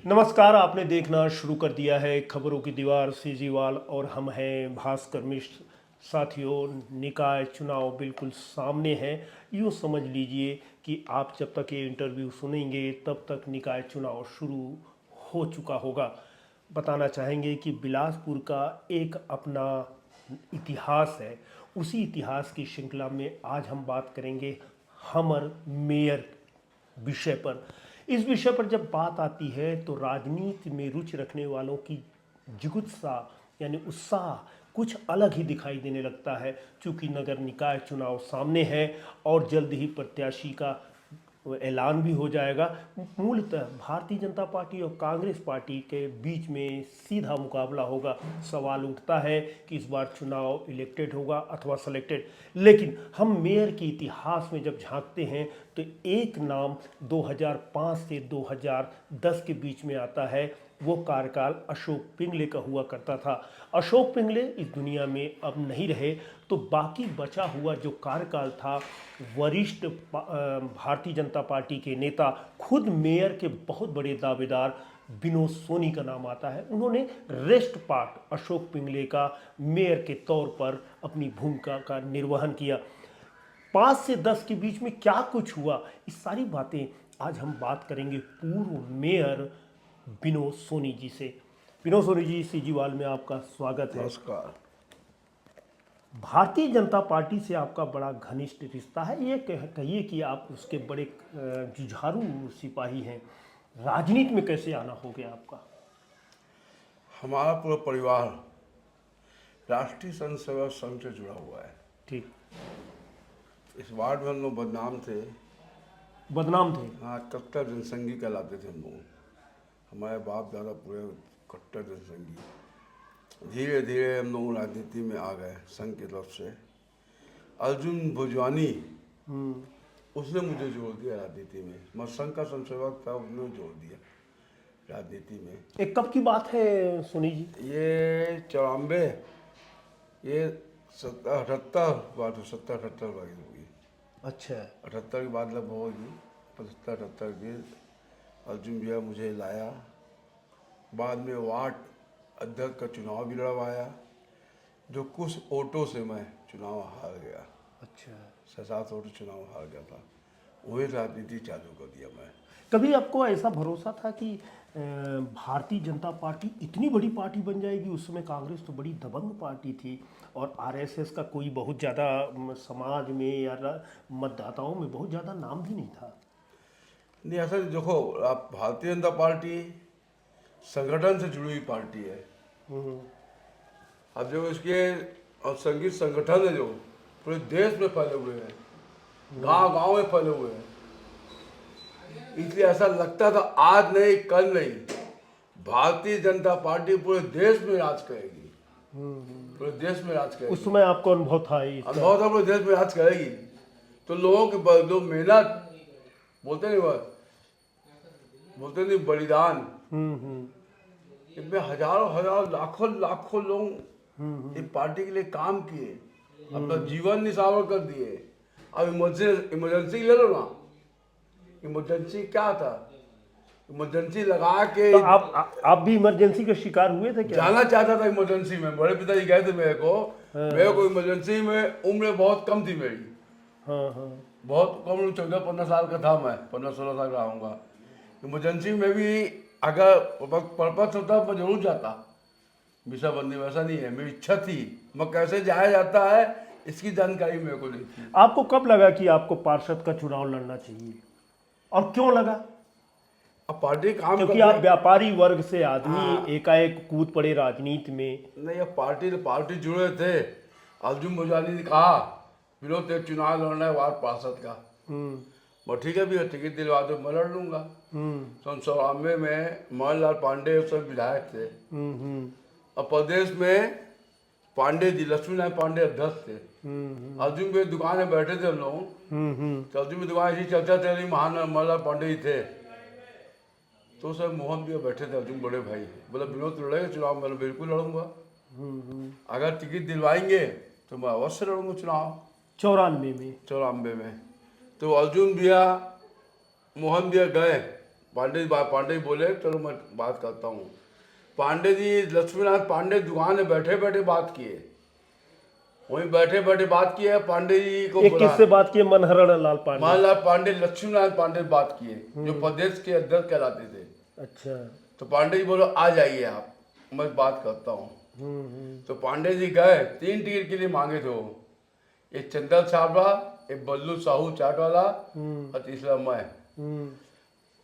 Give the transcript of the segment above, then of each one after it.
नमस्कार। आपने देखना शुरू कर दिया है खबरों की दीवार सीजीवाल और हम हैं भास्कर मिश्र। साथियों, निकाय चुनाव बिल्कुल सामने है। यूँ समझ लीजिए कि आप जब तक ये इंटरव्यू सुनेंगे तब तक निकाय चुनाव शुरू हो चुका होगा। बताना चाहेंगे कि बिलासपुर का एक अपना इतिहास है। उसी इतिहास की श्रृंखला में आज हम बात करेंगे हमर मेयर विषय पर। इस विषय पर जब बात आती है तो राजनीति में रुचि रखने वालों की जिगुत्सा यानी उत्साह कुछ अलग ही दिखाई देने लगता है। चूंकि नगर निकाय चुनाव सामने है और जल्द ही प्रत्याशी का ऐलान भी हो जाएगा। मूलतः भारतीय जनता पार्टी और कांग्रेस पार्टी के बीच में सीधा मुकाबला होगा। सवाल उठता है कि इस बार चुनाव इलेक्टेड होगा अथवा सेलेक्टेड। लेकिन हम मेयर के इतिहास में जब झांकते हैं तो एक नाम 2005 से 2010 के बीच में आता है। वो कार्यकाल अशोक पिंगले का हुआ करता था। अशोक पिंगले इस दुनिया में अब नहीं रहे, तो बाकी बचा हुआ जो कार्यकाल था, वरिष्ठ भारतीय जनता पार्टी के नेता, खुद मेयर के बहुत बड़े दावेदार विनोद सोनी का नाम आता है। उन्होंने रेस्ट पार्ट अशोक पिंगले का मेयर के तौर पर अपनी भूमिका का निर्वहन किया। 5 से 10 के बीच में क्या कुछ हुआ, इस सारी बातें आज हम बात करेंगे पूर्व मेयर विनोद सोनी जी से। विनोद सोनी जी, सीजीवाल में आपका स्वागत है। नमस्कार। भारतीय जनता पार्टी से आपका बड़ा घनिष्ठ रिश्ता है। ये कहिए कि आप उसके बड़े जुझारू सिपाही हैं। राजनीति में कैसे आना हो गया आपका? हमारा पूरा परिवार राष्ट्रीय स्वयं सेवक संघ से जुड़ा हुआ है। ठीक। इस वार्ड में हम लोग बदनाम थे। बदनाम थे? हाँ, कट्टर जनसंघी कहलाते थे हम लोग। हमारे बाप दादा पूरे कट्टर जनसंघी। धीरे धीरे हम लोग राजनीति में आ गए संघ की तरफ से। अर्जुन भुजवानी उसने मुझे जोड़ दिया राजनीति में। मैं संघ का संसेवक था, उसने जोड़ दिया राजनीति में। एक कब की बात है सोनी जी? ये 94, ये 78 बात हो, 70-78 बात होगी। अच्छा। 78 की बात लगभग होगी, 75-78 की। अर्जुन भैया मुझे लाया। बाद में वार्ड अध्यक्ष का चुनाव भी लड़वाया, जो कुछ वोटों से मैं चुनाव हार गया। अच्छा। 6-7 वोट चुनाव हार गया था। वही राजनीति चालू कर दिया मैं। कभी आपको ऐसा भरोसा था कि भारतीय जनता पार्टी इतनी बड़ी पार्टी बन जाएगी? उस समय कांग्रेस तो बड़ी दबंग पार्टी थी और आरएसएस का कोई बहुत ज़्यादा समाज में या मतदाताओं में बहुत ज़्यादा नाम भी नहीं था। नहीं, ऐसा देखो, आप भारतीय जनता पार्टी संगठन से जुड़ी हुई पार्टी है। अब जो इसके और संगीत संगठन है जो पूरे देश में फैले हुए हैं, गांव गांव में फैले हुए हैं। इसलिए ऐसा लगता था आज नहीं कल नहीं, भारतीय जनता पार्टी पूरे देश में राज करेगी। पूरे देश में राज करेगी। उस समय आपको अनुभव था? अनुभव था पूरे देश में राज करेगी। तो लोगों के जो मेहनत बोलते नहीं बलिदान, इसमें हजारों हजारों लाखों लाखों लोग इस पार्टी के लिए काम किए, अपना जीवन निछावर कर दिए। अब इमरजेंसी ले लो ना। इमरजेंसी क्या था? इमरजेंसी लगा के तो आप भी इमरजेंसी का शिकार हुए थे क्या? जाना चाहता था इमरजेंसी में। बड़े पिताजी गए थे मेरे को इमरजेंसी में। उम्र बहुत कम थी मेरी। हाँ। बहुत कम, 14-15 साल का था मैं। 15-16 साल का आऊँगा। इमरजेंसी में भी अगर पर्पस होता मैं जरूर जाता। विषयबंदी वैसा नहीं है, मेरी इच्छा थी। मैं कैसे जाया जाता है इसकी जानकारी मेरे को नहीं थी। आपको कब लगा कि आपको पार्षद का चुनाव लड़ना चाहिए और क्यों लगा? अब पार्टी काम क्योंकि करते आप व्यापारी वर्ग से आदमी हाँ। एकाएक कूद पड़े राजनीति में। नहीं, अब पार्टी जुड़े थे। अर्जुन भुजवानी ने कहा विनोद तेरे चुनाव लड़ना है वार्ड पार्षद का। मैं ठीक है भैया, टिकट दिलवा दो, मैं लड़ लूंगा। 1994 में मोहनलाल पांडे उस समय विधायक थे। अब प्रदेश में पांडे जी, लक्ष्मी नारायण पांडे अध्यक्ष थे। अर्जुन की दुकान में बैठे थे हम लोग। तो अर्जुन की दुकान ऐसी चर्चा चल रही, मोहनलाल पांडे जी थे। तो सर मोहन भी बैठे थे, अर्जुन बड़े भाई। बोला विनोद लड़ेगा चुनाव? मैं बिल्कुल लड़ूंगा। अगर टिकट दिलवाएंगे तो मैं अवश्य लड़ूंगा चुनाव। 94 में? 94 में। तो अर्जुन भैया, मोहन भैया गए पांडे जी बोले चलो मैं बात करता हूँ। पांडे जी लक्ष्मीनाथ पांडे दुकान में बैठे बैठे बात किए, वहीं बैठे बैठे बात किए। पांडे जी को ये बुला, किससे बात की? मनहरण लाल पांडे। मानलाल पांडे लक्ष्मीनाथ पांडे बात किए, जो प्रदेश के अध्यक्ष कहलाते थे। अच्छा। तो पांडे जी बोलो आ जाइए आप, मैं बात करता हूँ। तो पांडे जी गए, 3 टिकट के लिए मांगे थे वो, एक चंदन छाबड़ा, एक बल्लू साहू चाट वाला और तीसरा मैं।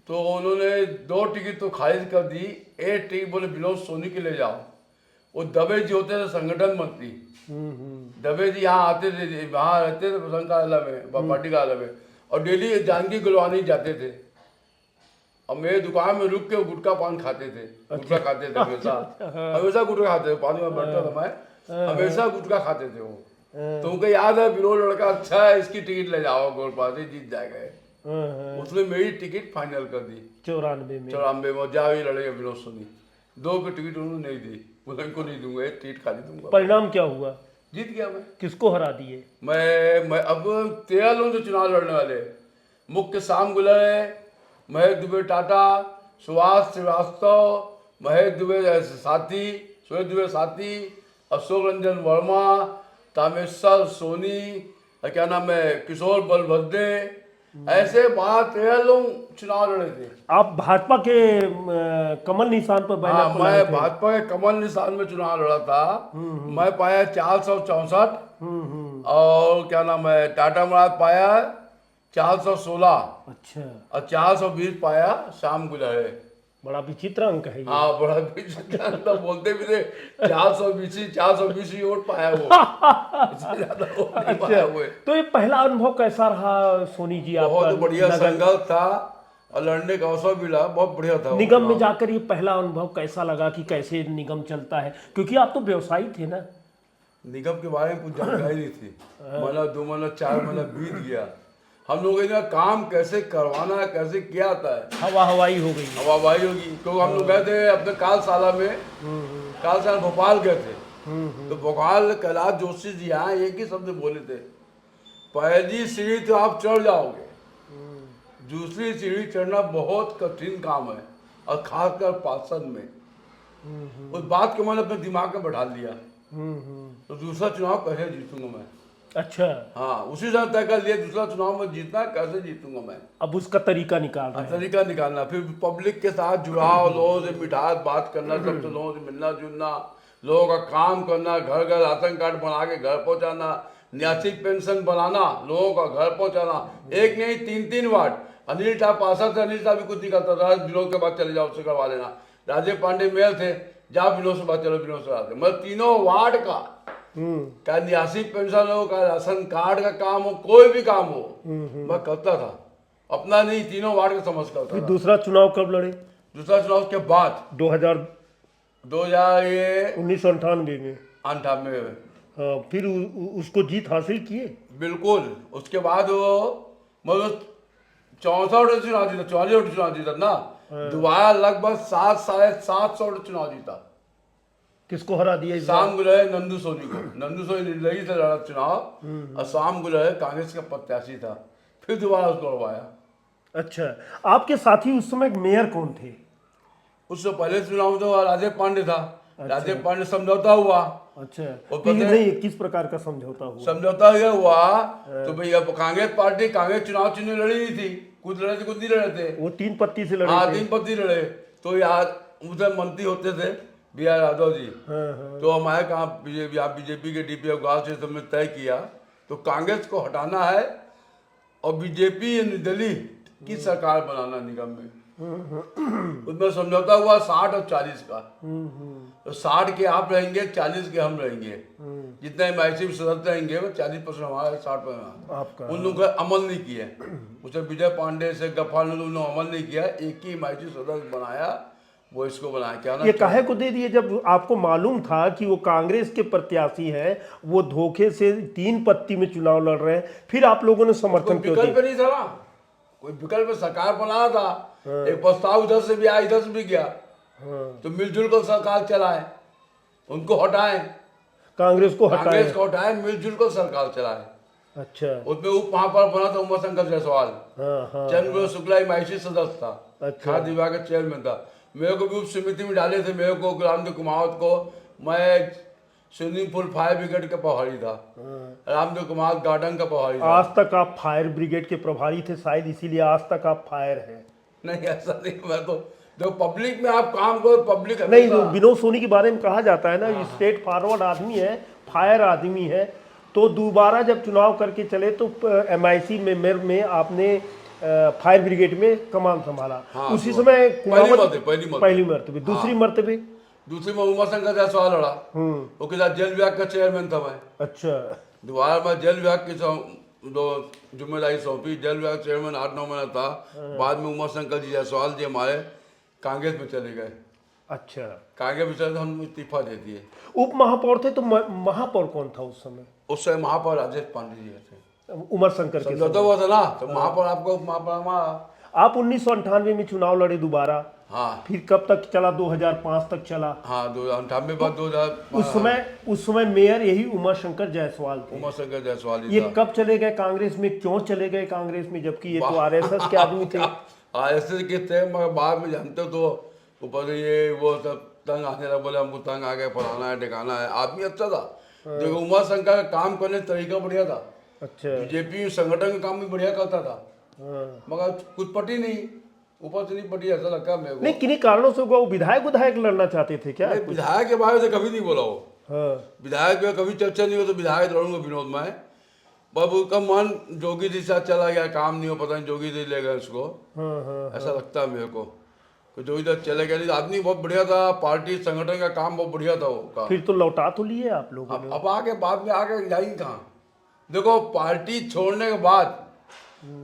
तो उन्होंने 2 टिकट तो खारिज कर दी, एक टिकट बोले विनोद सोनी के ले जाओ। वो दबे जी होते थे संगठन मंत्री, दबे जी यहाँ आते थे, वहाँ रहते थे प्रसंग कार्यालय में, पार्टी कार्यालय में, और डेली जानकी गुलवानी जाते थे। और मेरे दुकान में रुक के वो गुटखा पान खाते थे, गुटखा खाते थे हमेशा, हमेशा गुटखा खाते थे। पानी में बैठता था मैं, हमेशा गुटखा खाते थे वो। तो उनको याद है विनोद लड़का अच्छा है, इसकी टिकट ले जाओ, गोलपाल जीत जाएगा। उसने मेरी टिकट फाइनल कर दी 94 में, जाओ ये लड़ेगा विनोद सोनी। 2 की टिकट उन्होंने नहीं दी, बोले इनको नहीं दूंगा, एक टिकट खाली दूंगा। परिणाम क्या हुआ? जीत गया मैं। किसको हरा दिए? मैं अब 13 लोगों से चुनाव लड़ने वाले, मुख्य शाम गुलर है, महेश दुबे टाटा, सुभाष श्रीवास्तव, महेश दुबे साथी, सुरेश दुबे साथी, अशोक रंजन वर्मा, तामेश्वर सोनी, क्या नाम है, किशोर बलभद्रे, ऐसे 13 लोग चुनाव लड़े थे। आप भाजपा के कमल निशान पर बैनर हाँ, को लाए मैं भाजपा के कमल निशान में चुनाव लड़ा था। मैं पाया 464, और क्या नाम है, टाटा महाराज पाया 416, अच्छा। और 420 पाया शाम गुलर। बड़ा विचित्र अंक है ये। हाँ, बड़ा तो बोलते भी थे 420 ही वोट पाया वो, इससे ज्यादा वोट नहीं पाया वो। तो ये पहला अनुभव कैसा रहा सोनी जी आपका? बहुत बढ़िया संघर्ष था और लड़ने का अवसर मिला, बहुत बढ़िया था। निगम में जाकर ये पहला अनुभव कैसा लगा कि कैसे निगम चलता है? क्योंकि आप तो व्यवसायी थे ना। निगम के बारे में कुछ जानकारी नहीं थी। महीना 2 महीना 4 महीना बीत गया, हम लोग इनका काम कैसे करवाना है, कैसे किया जाता है, हवा हवाई हो गई। हवा भाई होगी। तो हम लोग गए थे अपने कार्यशाला में, कार्यशाला भोपाल गए थे। तो भोपाल कैलाश जोशी जी यहाँ एक ही शब्द बोले थे, पहली सीढ़ी तो आप चढ़ जाओगे, दूसरी सीढ़ी चढ़ना बहुत कठिन काम है, और खासकर पार्षद में। उस बात को मैंने अपने दिमाग में बैठा लिया। तो दूसरा चुनाव कैसे जीतूंगा मैं। अच्छा। हाँ, उसी समय तय कर लिया दूसरा चुनाव में जीतना कैसे जीतूंगा मैं। अब उसका तरीका निकाल रहे हैं। तरीका निकालना, फिर पब्लिक के साथ जुड़ाव, लोगों से मिठास बात करना, सबसे लोगों से मिलना जुलना, लोगों का काम करना, घर घर राशन कार्ड बना के घर पहुंचाना, न्यासी पेंशन बनाना, लोगों का घर पहुंचाना। एक नहीं 3-3 वार्ड। अनिल शाह पार्षद थे, अनिल शाह भी कुछ नहीं करता था, विनोद के बाद चले जाओ उससे करवा लेना। राजेश पांडे मेयर थे, जाओ विनोद से बात, चलो विनोद से बात। मतलब 3 वार्ड का न्यासी पेंशन हो, का राशन कार्ड का काम हो, कोई भी काम हो, मैं करता था। अपना नहीं, 3 वार्ड का समझ करता फिर था। दूसरा चुनाव कब लड़े? दूसरा चुनाव के बाद 1998 में। 98 में। हाँ, फिर उसको जीत हासिल किए। बिल्कुल। उसके बाद वो मतलब 64 चुनाव जीता, 44 चुनाव जीता ना। दोबारा लगभग 7 साढ़े 700 चुनाव जीता। किसको हरा दिया इस बार? शाम गुलर नंदू सोनी को। नंदू सोनी निर्दलीय से लड़ा चुनाव, और शाम गुलर कांग्रेस का प्रत्याशी था। फिर दोबारा उसको लड़वाया। अच्छा, आपके साथी उस समय मेयर कौन थे? उससे पहले चुनाव तो राजेश पांडे था। राजेश पांडे समझौता हुआ। अच्छा, वो कि नहीं, किस प्रकार का समझौता हुआ? समझौता यह हुआ तो भाई अब कांग्रेस पार्टी, कांग्रेस चुनाव चिन्ह लड़ी नहीं थी, कुछ लड़े थे कुछ नहीं लड़े थे। वो 3 पत्ती से लड़े हाँ, थे। 3 पत्ती लड़े। तो यार उधर मंत्री होते थे BR यादव जी। तो हमारे कहा बीजेपी के DP गांव से हमने तय किया तो कांग्रेस को हटाना है और बीजेपी निर्दलीय की सरकार बनाना निगम में। उसमें समझौता हुआ 60 और 40 का। तो 60 के आप रहेंगे, 40 के हम रहेंगे। जितने MIC सदस्य रहेंगे वो 40% हमारा, 60% आपका। उन लोगों का अमल नहीं किया। उसे विजय पांडे से गफार ने अमल नहीं किया। एक ही MIC सदस्य बनाया, वो इसको बनाया। क्या ना, ये काहे को दे दिए जब आपको मालूम था कि वो कांग्रेस के प्रत्याशी हैं, वो धोखे से 3 पत्ती में चुनाव लड़ रहे हैं, फिर आप लोगों ने समर्थन क्यों दिया? विकल्प नहीं था ना, कोई विकल्प सरकार बनाना था। एक प्रस्ताव इधर से भी आया, इधर से भी गया। तो मिलजुल कर सरकार चलाए, उनको हटाए, कांग्रेस को हटाए, मिलजुल कर सरकार चलाए। अच्छा। उसमें उप महापौर बना था उमाशंकर जायसवाल। चंद्र शुक्ला MIC सदस्य था। अच्छा। खाद्य विभाग का चेयरमैन था। मेरे को भी उप समिति में डाले थे, मेरे को रामदेव कुमावत को। मैं स्विमिंग पूल फायर ब्रिगेड का प्रभारी था, रामदेव कुमावत गार्डन का प्रभारी था। आज तक आप फायर ब्रिगेड के प्रभारी थे, शायद इसीलिए आज तक आप फायर हैं। नहीं ऐसा नहीं, मैं तो जो पब्लिक में आप काम करो, पब्लिक नहीं, जो विनोद सोनी के बारे में कहा जाता है ना, ये स्ट्रेट फॉरवर्ड आदमी है, फायर आदमी है। तो दोबारा जब चुनाव करके चले तो MIC में मेयर में आपने फायर ब्रिगेड में कमान संभाला। हाँ, उसी तो समय पहली मरतबे दूसरी मरतबे दूसरी में उमाशंकर जायसवाल लड़ा, उसके साथ जेल विभाग का चेयरमैन था मैं। अच्छा। दोबारा मैं जेल विभाग की जो जिम्मेदारी सौंपी, जेल विभाग चेयरमैन 8-9 महीना था। बाद में उमाशंकर जी जायसवाल जी हमारे कांग्रेस में चले गए। अच्छा। कांग्रेस में चले तो हम इस्तीफा दे दिए। उप महापौर थे तो महापौर कौन था उस समय? उस समय महापौर राजेश पांडे जी थे, उमर शंकर के समझौता हुआ था ना, तो महापौर आपको उप महापौर हमारा। आप 1998 में चुनाव लड़े दोबारा। हाँ फिर कब तक चला? 2005 तक चला। हाँ, 2098 बाद 2000 उस समय मेयर यही उमा शंकर जायसवाल थे। उमाशंकर जायसवाल जी ये था। कब चले गए कांग्रेस में? क्यों चले गए कांग्रेस में, जबकि ये तो RSS के आदमी थे? RSS के थे, मगर बाद में जानते हो तो ऊपर से ये वो सब तंग आने लगा, बोले हमको तंग आ गए, फलाना है ढिकाना है। आदमी अच्छा था, देखो उमाशंकर का काम करने का तरीका बढ़िया था। अच्छा। बीजेपी संगठन का काम भी बढ़िया करता था, हाँ। मगर कुछ पटी नहीं, ऊपर से नहीं पटी, ऐसा लगता है मेरे को। नहीं, किन्हीं कारणों से वो विधायक लड़ना चाहते थे क्या? नहीं, विधायक के बारे में कभी नहीं बोला वो। हाँ। विधायक में कभी चर्चा नहीं हो तो विधायक लड़ूंगा विनोद में। बाबू का मन जोगी जी साथ चला गया, काम नहीं हो, पता नहीं जोगी जी ले गए उसको। हाँ। हाँ। ऐसा लगता है मेरे को कि जोगी जी चले गए। नहीं, आदमी बहुत बढ़िया था, पार्टी संगठन का काम बहुत बढ़िया था वो का। फिर तो लौटा तो लिए आप लोगों ने। अब आके बाद में आके जाएंगे कहाँ? देखो, पार्टी छोड़ने के बाद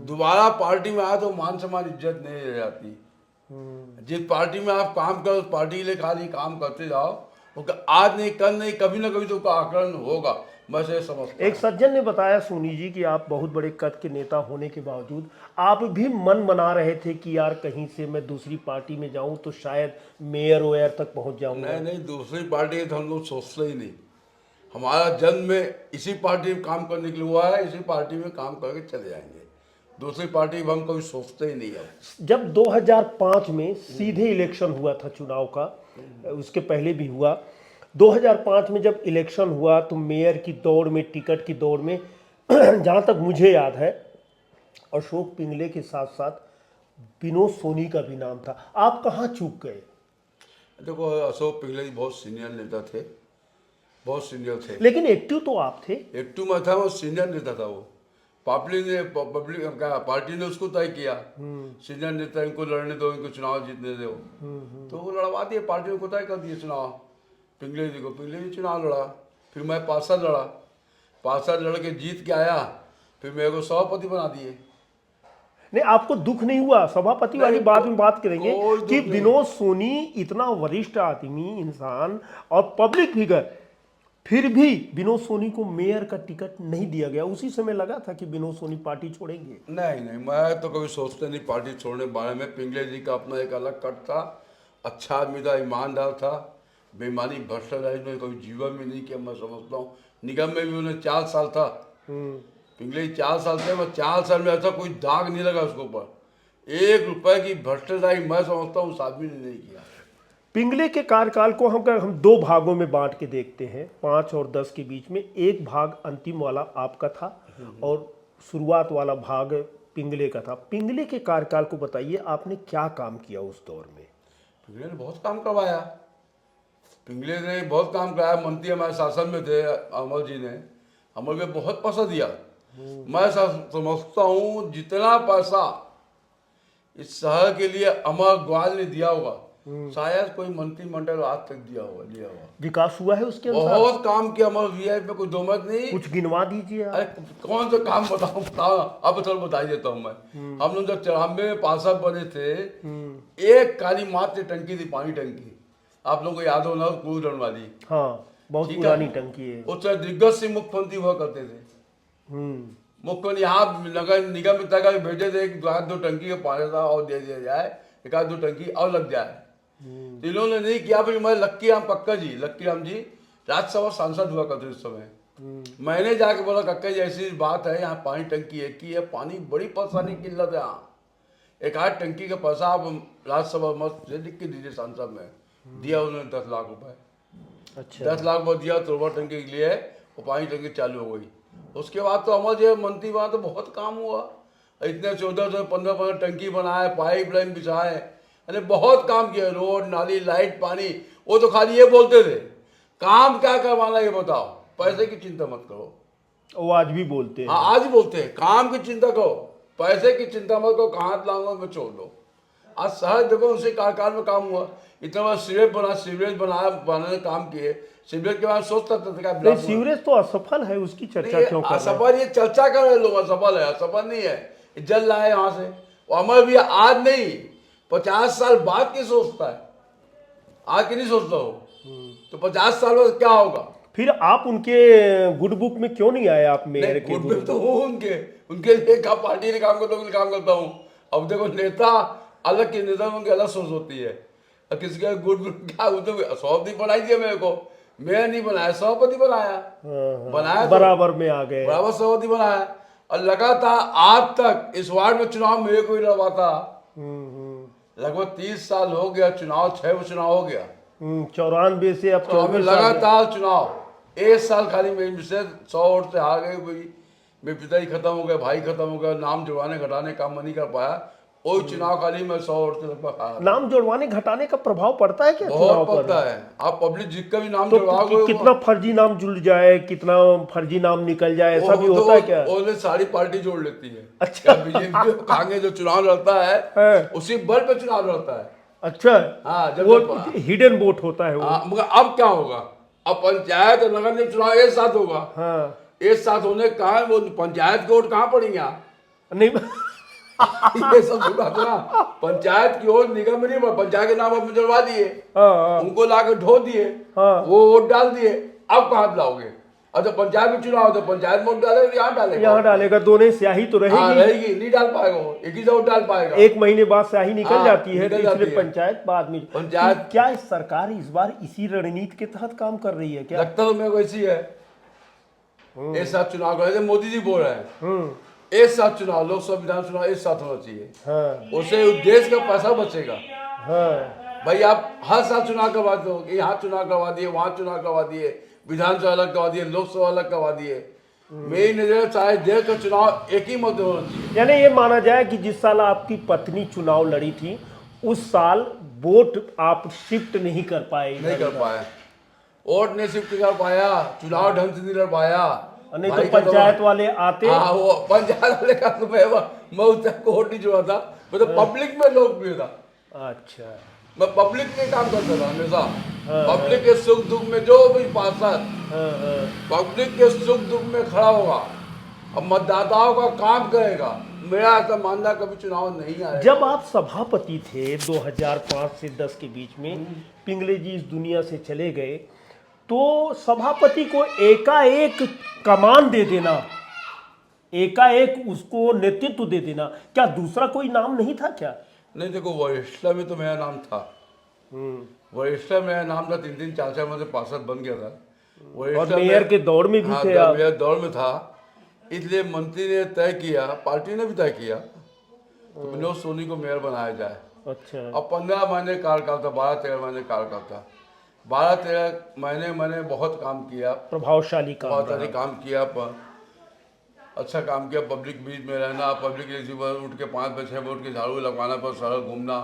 दोबारा पार्टी में आया तो मान सम्मान इज्जत नहीं रह जाती। जिस पार्टी में आप काम करो उस पार्टी के लिए खाली काम करते जाओ, उसका आज नहीं कल नहीं कभी ना कभी तो उसका आकलन होगा। मैं से समझता एक सज्जन ने बताया सोनी जी कि आप बहुत बड़े कद के नेता होने के बावजूद आप भी मन बना रहे थे कि यार कहीं से मैं दूसरी पार्टी में जाऊं तो शायद मेयर वेयर तक पहुंच जाऊंगा। नहीं नहीं, दूसरी पार्टी के तो हम लोग सोचते ही नहीं। हमारा जन्म में इसी पार्टी में काम करने के लिए हुआ है, इसी पार्टी में काम करके चले जाएंगे। दूसरी पार्टी में हम कभी सोचते ही नहीं है। जब 2005 में सीधे इलेक्शन हुआ था चुनाव का, उसके पहले भी हुआ, 2005 में जब इलेक्शन हुआ तो मेयर की दौड़ में, टिकट की दौड़ में जहाँ तक मुझे याद है अशोक पिंगले के साथ साथ विनोद सोनी का भी नाम था। आप कहाँ चूक गए? देखो, अशोक पिंगले जी बहुत सीनियर नेता थे, बहुत सीनियर थे। लेकिन एक्टिव तो आप थे। एक्टिव में था, वो सीनियर नेता था। वो पार्टी ने उसको तय किया, सीनियर नेता, इनको लड़ने दो, इनको चुनाव जीतने दो। तो वो लड़वा दिए, पार्टी ने को तय कर दिया चुनाव पिंगले जी को। पिंगले जी चुनाव लड़ा, फिर मैं 5 साल लड़ा, 5 साल लड़ के जीत के आया, फिर मेरे को सभापति बना दिए। नहीं, आपको दुख नहीं हुआ? सभापति वाली बात में बात करेंगे कोई दुख कि नहीं। विनोद सोनी इतना वरिष्ठ आदमी, इंसान और पब्लिक फिगर, फिर भी विनोद सोनी को मेयर का टिकट नहीं दिया गया। उसी समय लगा था कि विनोद सोनी पार्टी छोड़ेंगे। नहीं नहीं, मैं तो कभी सोचते नहीं पार्टी छोड़ने के बारे में। पिंगले जी का अपना एक अलग कट था, अच्छा आदमी था, ईमानदार था, बेईमानी भ्रष्टाचारी में कभी जीवन में नहीं किया। मैं समझता हूँ निगम में भी उन्हें 4 साल था, पिंगले जी 4 साल थे, मैं 4 साल में ऐसा कोई दाग नहीं लगा उसके ऊपर। 1 रुपए की भ्रष्टाचारी मैं समझता हूँ उस आदमी ने नहीं किया। पिंगले के कार्यकाल को हम 2 भागों में बांट के देखते हैं, 5 और 10 के बीच में। एक भाग अंतिम वाला आपका था और शुरुआत वाला भाग पिंगले का था। पिंगले के कार्यकाल को बताइए, आपने क्या काम किया उस दौर में? पिंगले ने बहुत काम करवाया, पिंगले ने बहुत काम कराया। मंत्री हमारे शासन में थे, अमर जी ने, अमर में बहुत पैसा दिया। मैं समझता हूँ जितना पैसा इस शहर के लिए अमर ग्वाल ने दिया होगा, शायद कोई मंत्रिमंडल आज तक लिया होगा। विकास हुआ है उसके अनुसार? बहुत काम किया अमर वीआईपी में, कोई दो मत नहीं। कुछ गिनवा दीजिए आप। अरे कौन सा काम बताऊँ? अब चलो बता देता हूँ मैं। हम लोग जब 94 में पास आउट बने थे, एक काली मात्र टंकी थी, पानी टंकी, आप लोगों को याद हो ना, कूड़न वाली। हाँ, बहुत ठीक है। पुरानी टंकी है। उस समय दिग्गज सिंह मुख्यमंत्री हुआ करते थे। मुख्यमंत्री यहाँ नगर निगम में तय करके भेजे थे, 2 टंकी का पानी था और दे दिया जाए, 1-2 टंकी और लग जाए। तो इन्होंने नहीं किया। फिर मैं लक्की राम जी राज्यसभा सांसद हुआ करते उस समय। मैंने जाके बोला, कक्का जी ऐसी बात है, यहाँ पानी टंकी एक ही है, पानी बड़ी परेशानी किल्लत है यहाँ, एक आध टंकी का पैसा आप राज्यसभा मत से लिख के दीजिए सांसद में, दिया उन्होंने 10 लाख रुपए। अच्छा 10 लाख रुपये दिया तो टंकी के लिए, वो पानी टंकी चालू हो गई। उसके बाद तो अमर जी मंत्री वहाँ तो बहुत काम हुआ, इतने 14-15 टंकी बनाए, पाइपलाइन बिछाए, अरे बहुत काम किया, रोड नाली लाइट पानी। वो तो खाली ये बोलते थे काम क्या करवाना ये बताओ, पैसे की चिंता मत करो। वो आज भी बोलते हैं। हाँ आज भी बोलते हैं काम की चिंता करो, पैसे की चिंता मत करो, कहाँ लाऊंगा मैं छोड़ दो। आज शहर देखो उनसे कार्यकाल में काम हुआ, इतना बड़ा सीवरेज बनाने काम किए। सीवरेज के बाद सोचता था क्या नहीं, सीवरेज तो असफल है, उसकी चर्चा क्यों कर रहे हैं? असफल, ये चर्चा कर रहे लोग, असफल है, असफल नहीं है। जल रहा है यहाँ से। वो अमर भी आज नहीं 50 साल बाद की सोचता है, आज की नहीं सोचता हो। तो 50 साल में क्या होगा? फिर आप उनके गुड बुक में क्यों नहीं आए? आप मेयर के गुड में तो हूँ उनके लिए क्या पार्टी ने काम करता हूँ, काम करता हूँ। अब देखो नेता अलग के नेता उनकी अलग सोच होती है। और किसी का गुड क्या, वो तो सभापति बनाई दिया मेरे को, मेयर नहीं बनाया, सभापति बनाया। बनाया बराबर में आ गए, बराबर सभापति बनाया। और लगातार आज तक इस वार्ड में चुनाव मेरे को ही लड़वाता। लगभग 30 साल हो गया चुनाव, 6 चुनाव हो गया। 94 से अब तो हमें लगातार चुनाव, एक साल खाली मेरे से 100 वोट से हार गए भाई। मेरे पिताजी खत्म हो गए, भाई खत्म हो गया, नाम जुड़वाने घटाने काम नहीं कर पाया। वो चुनाव खाली मैं 100 वोट से लगभग हारा। नाम जोड़वाने घटाने का प्रभाव पड़ता है क्या? बहुत पड़ता है। आप पब्लिक जिसका भी नाम तो जुड़वाओगे, कितना फर्जी नाम जुड़ जाए, कितना फर्जी नाम निकल जाए, ऐसा भी होता है क्या? वो सारी पार्टी जोड़ लेती है। अच्छा बीजेपी कांग्रेस जो चुनाव लड़ता है उसी बल पे चुनाव लड़ता है। अच्छा हाँ, जब वो हिडन वोट होता है वो। मगर अब क्या होगा? अब पंचायत और नगर निगम चुनाव एक साथ होगा। हाँ एक साथ होने कहा वो पंचायत के वोट कहाँ पड़ेंगे यहाँ? नहीं ये सब सुना था। पंचायत की ओर निगम में नहीं, पंचायत के नाम अपने जुड़वा दिए, हाँ उनको लाकर ढो दिए, हाँ। वो वोट डाल दिए। अब कहाँ लाओगे? अब तो पंचायत में चुनाव तो पंचायत में वोट डालेगा, यहाँ डालेगा, यहाँ डालेगा, दोनों स्याही तो रहेगी। हाँ रहेगी, नहीं डाल पाएगा वो, एक ही से वोट डाल पाएगा। 1 महीने बाद स्याही निकल हाँ, जाती है, निकल तो जाती इसलिए है। पंचायत बाद में। पंचायत तो क्या इस सरकार इस बार इसी रणनीति के तहत काम कर रही है क्या? लगता तो मेरे को ऐसी है। एक साथ चुनाव कर, मोदी जी बोल रहे हैं एक साथ चुनाव, लोकसभा विधानसभा चुनाव एक साथ होना चाहिए। हाँ उससे देश का पैसा बचेगा। हाँ भाई आप हर साल चुनाव करवा दो, यहाँ चुनाव करवा दिए, वहाँ चुनाव करवा दिए, विधानसभा अलग करवा दिए, लोकसभा अलग करवा दिए। मेरी नजर चाहे देश का चुनाव एक ही मत होना चाहिए। यानी ये माना जाए कि जिस साल आपकी पत्नी चुनाव लड़ी थी, उस साल वोट आप शिफ्ट नहीं कर पाए, नहीं कर पाया, वोट नहीं शिफ्ट कर पाया, चुनाव ढंग से नहीं लड़ पाया। नहीं तो पंचायत वाले आते। हाँ वो पंचायत वाले का तो मैं उस तक वोट नहीं जुड़ा था, मैं तो पब्लिक में लोकप्रिय था। अच्छा मैं पब्लिक में काम करता था हमेशा। पब्लिक के सुख दुख में जो भी पार्षद पब्लिक के सुख दुख में खड़ा होगा और मतदाताओं का काम करेगा। मेरा ऐसा मानना कभी चुनाव नहीं आया। जब आप सभापति थे 2005 से 10 के बीच में, पिंगले जी इस दुनिया से चले गए, तो सभापति को एकाएक कमान दे देना, एकाएक उसको नेतृत्व दे देना, क्या दूसरा कोई नाम नहीं था क्या? नहीं देखो, वरिष्ठा में तो मेरा नाम था, वरिष्ठा में मेरा नाम था, 3-3 4-4 में से पार्षद बन गया था। और मेयर के दौर में भी हाँ, थे आप? मेयर दौर में था, इसलिए मंत्री ने तय किया, पार्टी ने भी तय किया तो विनोद सोनी को मेयर बनाया जाए। अच्छा। अब 15 महीने कार्यकाल था, 12-13 महीने कार्यकाल था। 12-13 महीने मैंने बहुत काम किया, प्रभावशाली काम बहुत रहा। अधिक काम किया, अच्छा काम किया। पब्लिक बीच में रहना, पब्लिक के सुबह उठ के 5-6 बजे उठ के झाड़ू लगवाना, पर सड़क घूमना,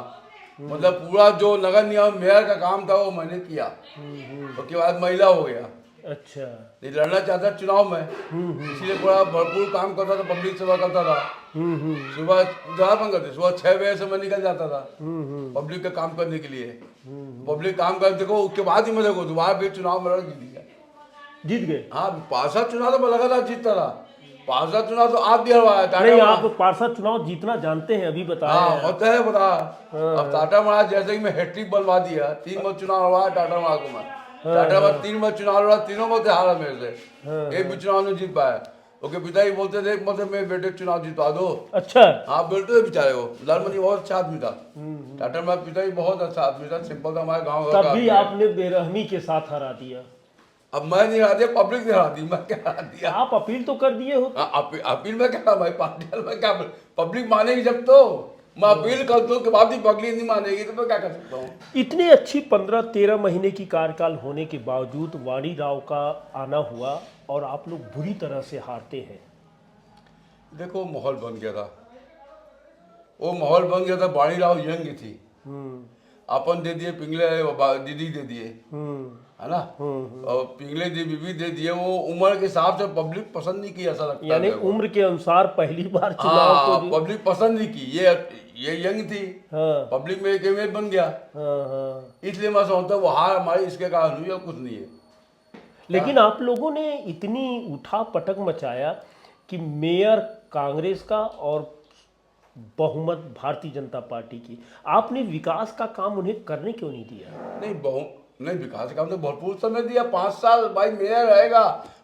मतलब पूरा जो नगर निगम मेयर का काम था वो मैंने किया। उसके बाद महिला हो गया। अच्छा। नहीं लड़ना चाहता चुनाव में, इसीलिए पूरा भरपूर काम करता था, पब्लिक सेवा करता था। सुबह बंद करते, सुबह 6 बजे से मैं निकल जाता था पब्लिक का काम करने के लिए। पब्लिक काम कर देखो, उसके बाद ही मैं देखो दोबारा फिर चुनाव में जीत गया, जीत गए। हाँ पार्षद चुनाव तो मैं लगातार जीतता था। पार्षद चुनाव तो आप भी हरवाया। नहीं, आप पार्षद चुनाव जीतना जानते हैं, अभी बताया। हाँ होता है बता। अब टाटा महाराज जैसे कि मैं हैट्रिक बनवा दिया, 3 बार चुनाव हरवाया टाटा महाराज को मैं। टाटा महाराज 3 बार चुनाव लड़ा, तीनों में से हारा मेरे से, एक भी चुनाव नहीं जीत पाया। उसके पिताजी बोलते थे मतलब मेरे बेटे चुनाव जितवा दो। अच्छा। हाँ बोलते थे बेचारे, वो लालमनी बहुत अच्छा आदमी था। टाटा महाराज पिताजी बहुत अच्छा आदमी था, सिंपल था, हमारे गाँव तब भी आपने बेरहमी के साथ हरा दिया। अब मैं नहीं हरा दिया, पब्लिक ने हरा दी, मैं क्या हरा दिया। आप अपील तो कर दिए हो। अपील में क्या भाई, पार्टी में क्या, पब्लिक मानेगी जब तो। मैं अपील कर दूं के बाद भी पब्लिक नहीं मानेगी तो मैं क्या कर सकता हूँ। इतनी अच्छी 15-13 महीने की कार्यकाल होने के बावजूद वाणी राव का आना हुआ और आप लोग बुरी तरह से हारते हैं। देखो माहौल बन गया था, वो माहौल बन गया था। बाणी राव यंग थी, अपन दे दिए, पिंगले दीदी दे दिए, है ना, और पिंगले दी बीबी दे दिए। वो उम्र के हिसाब से पब्लिक पसंद नहीं की, ऐसा लगता है यानी मेरे को। उम्र के अनुसार पहली बार चुनाव को हाँ, पब्लिक पसंद नहीं की। ये यंग थी, हाँ पब्लिक में एक इमेज बन गया, हाँ हाँ। इसलिए मैं समझता हूँ वो हार हमारी इसके कारण हुई और कुछ नहीं है। लेकिन आप लोगों ने इतनी उठा पटक मचाया कि मेयर कांग्रेस का और बहुमत भारतीय जनता पार्टी की, आपने विकास का काम उन्हें करने क्यों नहीं दिया? नहीं, विकास काम तो भरपूर समय दिया। 5 साल भाई मेयर रहेगा,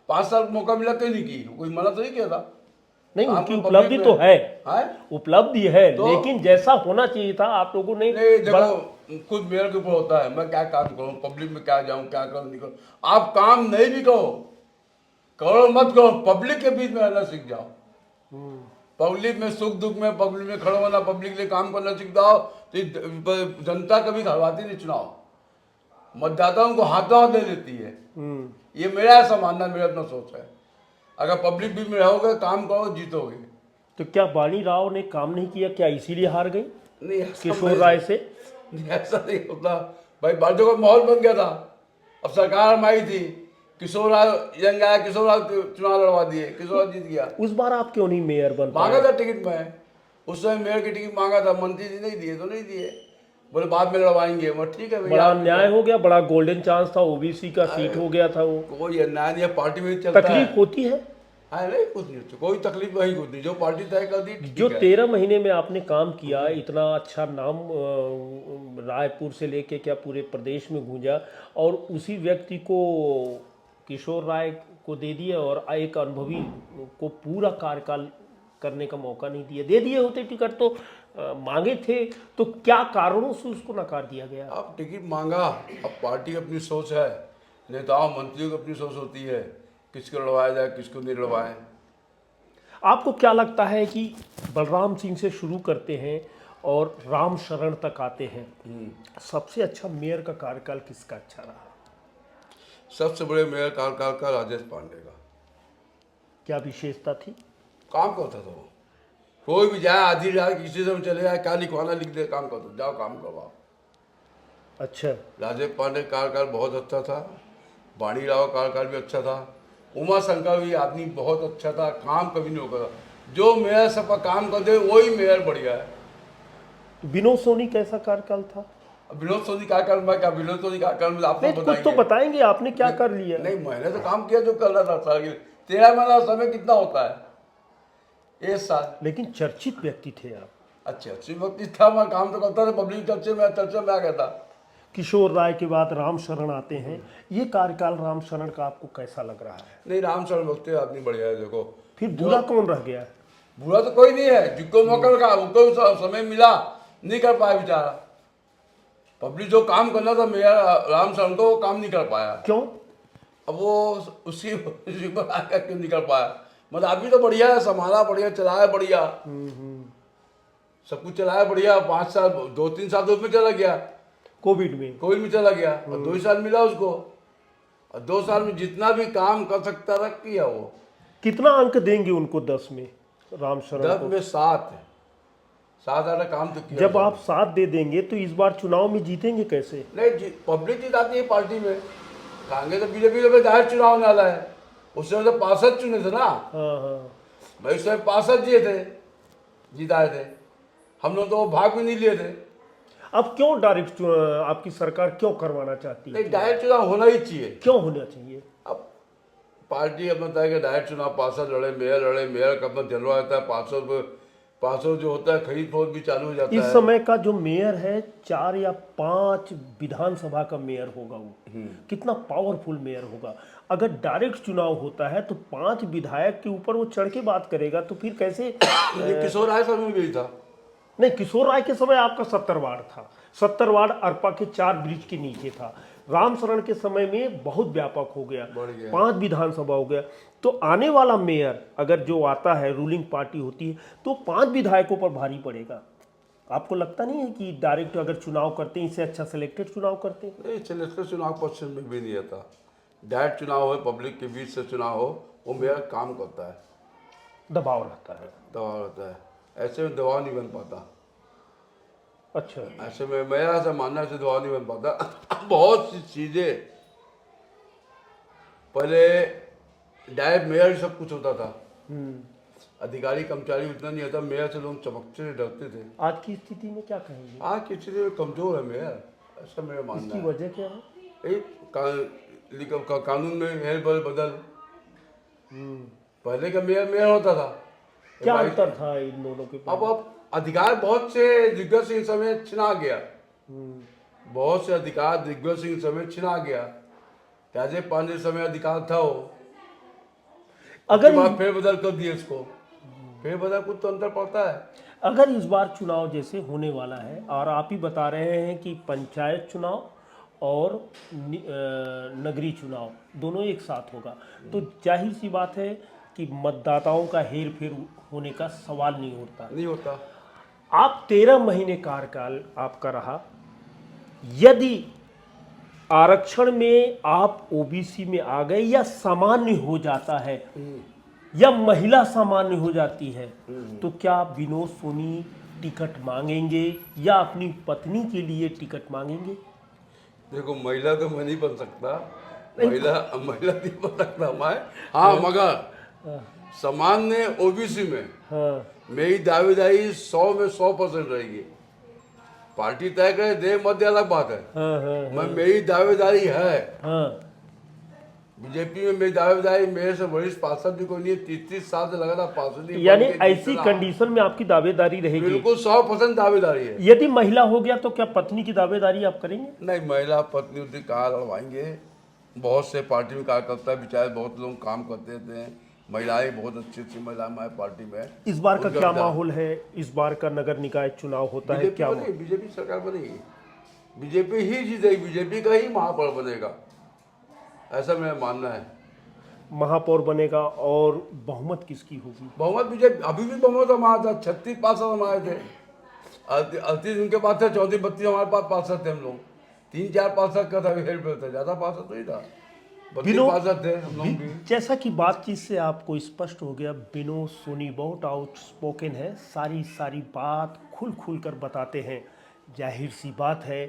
5 साल मौका मिला क्यों नहीं की? कोई मना तो नहीं किया था। नहीं, काम उनकी तो उपलब्धि public तो में है, उपलब्धि है, तो- लेकिन जैसा होना चाहिए था आप लोगों ने नहीं, बड़ा- देखो खुद मेयर के ऊपर होता है, मैं क्या काम करूँ, पब्लिक में क्या जाऊँ, क्या करूँ, नहीं करूँ। आप काम नहीं भी करो मत करो, पब्लिक के बीच में रहना सीख जाओ। पब्लिक में सुख दुख में पब्लिक में खड़ा होना, पब्लिक के लिए काम करना सीख जाओ, तो जनता कभी हरवाती नहीं चुनाव। मतदाताओं को हाथों हाथ दे देती है। ये मेरा ऐसा मानना, मेरा अपना सोच है। अगर पब्लिक बीच में रहोगे, काम करो, जीतोगे। तो क्या वाणी राव ने काम नहीं किया, क्या इसीलिए हार गई नहीं, ऐसा किशोर राय से? ऐसा नहीं होता भाई, बाजू का माहौल बन गया था। अब सरकार हमारी थी, किशोर राय यंग आया, किशोर राय चुनाव लड़वा दिए, किशोर राय जीत गया। उस बार आप क्यों नहीं मेयर बन मांगा पाए? था टिकट में, उस समय मेयर की टिकट मांगा था, मंत्री जी नहीं दिए तो नहीं दिए, बोले बाद में लड़वाएंगे। मैं ठीक है भैया, बड़ा अन्याय हो गया, बड़ा गोल्डन चांस था, ओबीसी का सीट हो गया था वो। कोई अन्याय नहीं है, पार्टी में चलता है। तकलीफ होती है? हाँ, नहीं कुछ नहीं होता, कोई तकलीफ वही कुछ नहीं, जो पार्टी तय कर दी ठीक जो है। 13 महीने में आपने काम किया, इतना अच्छा नाम रायपुर से लेके क्या पूरे प्रदेश में गूंजा, और उसी व्यक्ति को किशोर राय को दे दिया और एक अनुभवी को पूरा कार्यकाल करने का मौका नहीं दिया। दे दिए होते टिकट तो मांगे थे, तो क्या कारणों से उसको नकार दिया गया? अब टिकट मांगा, अब पार्टी की अपनी सोच है, नेताओं मंत्रियों की अपनी सोच होती है, किसको लड़वाया जाए, किसको नहीं लड़वाए। आपको क्या लगता है कि बलराम सिंह से शुरू करते हैं और राम शरण तक आते हैं, सबसे अच्छा मेयर का कार्यकाल किसका अच्छा रहा? सबसे बड़े मेयर कार्यकाल का राजेश पांडे का। क्या विशेषता थी? काम करता था वो, कोई भी जाए, आधी रात किसी से चले जाए, क्या लिखवाना लिख दे, काम करता, जाओ काम करवाओ। अच्छा, राजेश पांडे का कार्यकाल बहुत अच्छा था, वाणी राव का कार्यकाल भी अच्छा था, उमा शंकर भी आदमी बहुत अच्छा था, काम कभी नहीं होगा। जो मेयर सबका काम कर दे वही मेयर बढ़िया है। विनोद सोनी कैसा कार्यकाल था? अब विनोद सोनी कार्यकाल में क्या, विनोद सोनी कार्यकाल में आप नहीं, लोग कुछ तो बताएंगे। बताएंगे आपने क्या कर लिया? नहीं, मैंने तो काम किया जो कर रहा था साल के 13 महीना समय कितना होता है, 1 साल। लेकिन चर्चित व्यक्ति थे आप। अच्छा, अच्छी वक्त था, मैं काम तो करता था, पब्लिक चर्चे में आ गया था। किशोर राय के बाद राम शरण आते हैं, ये कार्यकाल राम शरण का आपको कैसा लग रहा है? नहीं, राम शरण वक्त आदमी बढ़िया है। देखो, फिर बुरा कौन रह गया? बुरा तो कोई नहीं है, जिसको मौका मिला, उनको समय मिला, नहीं कर पाया बेचारा। पब्लिक जो काम करना था मेयर राम शरण को, वो काम नहीं कर पाया। क्यों? अब वो उसी पर आकर क्यों नहीं कर पाया? मतलब आदमी तो बढ़िया है, संभाला बढ़िया, चलाया बढ़िया, सब कुछ चलाया बढ़िया। 5 साल 2-3 साल तो उसमें चला गया, कोविड में चला गया, और 2 साल मिला उसको, और 2 साल में जितना भी काम कर सकता था किया वो। कितना अंक देंगे उनको 10 में राम शरण 10 को? में 7 आधा काम तो किया। जब आप 7 दे देंगे तो इस बार चुनाव में जीतेंगे कैसे? नहीं, पब्लिक जिताती है पार्टी में। कांग्रेस तो बीजेपी में जाहिर चुनाव होने वाला है, उस समय तो 65 चुने थे ना हाँ हाँ। भाई, उस समय 65 जिताए थे, हम लोग तो वो भाग भी नहीं लिए थे। अब क्यों डायरेक्ट आपकी सरकार क्यों करवाना चाहती है? नहीं, डायरेक्ट चुनाव होना ही चाहिए। क्यों होना चाहिए? अब पार्टी अपना तय कि डायरेक्ट चुनाव, 500 लड़े, मेयर का अपना जलवा रहता है, 500 जो होता है, खरीद फरोख्त भी चालू हो जाता इस है। समय का जो मेयर है 4 या 5 विधानसभा का मेयर होगा वो, कितना पावरफुल मेयर होगा। अगर डायरेक्ट चुनाव होता है तो 5 विधायक के ऊपर वो चढ़ के बात करेगा, तो फिर कैसे? ये किशोर राय समय में भी था। नहीं, किशोर राय के समय आपका 70 वार्ड था, 70 वार्ड अरपा के 4 ब्रिज के नीचे था। राम शरण के समय में बहुत व्यापक हो गया, बढ़ गया। 5 विधानसभा हो गया। तो आने वाला मेयर अगर जो आता है, रूलिंग पार्टी होती है, तो 5 विधायकों पर भारी पड़ेगा। आपको लगता नहीं है कि डायरेक्ट अगर चुनाव करते हैं इससे अच्छा सिलेक्टेड चुनाव करते हैं? नहीं, सिलेक्टेड चुनाव पश्चिम में भी नहीं आता। डायरेक्ट चुनाव हो, पब्लिक के बीच से चुनाव हो, वो मेरा काम करता है, दबाव रहता है। दबाव रहता है। ऐसे में दबाव नहीं बन पाता। अच्छा। ऐसे में मेरा ऐसा मानना है, ऐसे दबाव नहीं बन पाता। बहुत सी चीज़ें पहले डायरेक्ट मेयर ही सब कुछ होता था, अधिकारी कर्मचारी उतना नहीं होता, मेयर से लोग चमकते डरते थे। आज की स्थिति में क्या कहेंगे? आज की स्थिति में कमजोर है मेयर, ऐसा मेरा मानना इसकी है। वजह क्या है? कानून में हेर बदल बदल। पहले का मेयर मेयर होता था। क्या अंतर था इन दोनों के? अब अधिकार बहुत से दिग्गज सिंह समय छिना गया, बहुत से अधिकार दिग्गज सिंह समय छिना गया। त्याजे पांडे समय अधिकार था वो, अगर उसके बाद फेरबदल कर दिए इसको। फेरबदल कुछ तो अंतर पड़ता है। अगर इस बार चुनाव जैसे होने वाला है और आप ही बता रहे हैं कि पंचायत चुनाव और नगरीय चुनाव दोनों एक साथ होगा, तो जाहिर सी बात है कि मतदाताओं का हेर फेर होने का सवाल नहीं उठता। नहीं होता। आप 13 महीने कार्यकाल आपका रहा, यदि आरक्षण में आप ओबीसी में आ गए या सामान्य हो जाता है या महिला सामान्य हो जाती है, तो क्या विनोद सोनी टिकट मांगेंगे या अपनी पत्नी के लिए टिकट मांगेंगे? देखो, महिला तो मैं नहीं बन सकता, महिला नहीं बन सकता मैं। हाँ, मगर सामान्य ओबीसी में हाँ मेरी दावेदारी 100 में 100% रहेगी। पार्टी तय करे दे मत दे अलग बात है। हाँ हाँ मेरी दावेदारी है। हाँ। बीजेपी में मेरी दावेदारी, मेरे से वरिष्ठ पार्षद भी कोई नहीं है, 30 साल से लगातार पार्षद ही यानी बन के ऐसी जीतना। कंडीशन में आपकी दावेदारी रहेगी? बिल्कुल 100% दावेदारी है। यदि महिला हो गया तो क्या पत्नी की दावेदारी आप करेंगे? नहीं, महिला पत्नी उतनी कहाँ लड़वाएंगे। बहुत से पार्टी में कार्यकर्ता बेचारे बहुत लोग काम करते थे, महिलाएं बहुत अच्छी अच्छी महिलाएं हमारी पार्टी में। इस बार का क्या माहौल है? इस बार का नगर निकाय चुनाव होता है, क्या बीजेपी सरकार बनेगी, बीजेपी ही जीतेगी, बीजेपी का ही महापौर बनेगा, ऐसा मेरा मानना है। महापौर बनेगा? और बहुमत किसकी होगी? बहुमत बीजेपी, अभी भी बहुमत हमारा था, 36 पार्षद हमारे थे, 38 उनके पास थे, 34-32 हमारे पास पार्षद थे। हम लोग 3-4 पार्षद का था, हेड पे था, ज्यादा पार्षद तो ही था, 32 पार्षद थे हम लोग भी। जैसा कि बातचीत से आपको स्पष्ट हो गया, विनोद सोनी बहुत आउटस्पोकन है, सारी बात खुल कर बताते हैं। जाहिर सी बात है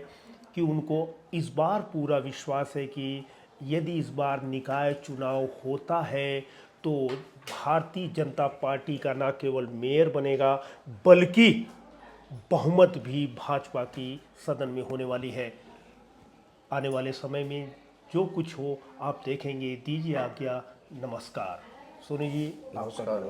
कि उनको इस बार पूरा विश्वास है कि यदि इस बार निकाय चुनाव होता है तो भारतीय जनता पार्टी का न केवल मेयर बनेगा बल्कि बहुमत भी भाजपा की सदन में होने वाली है। आने वाले समय में जो कुछ हो आप देखेंगे। दीजिए आज्ञा, नमस्कार। सोनी जी, नमस्कार।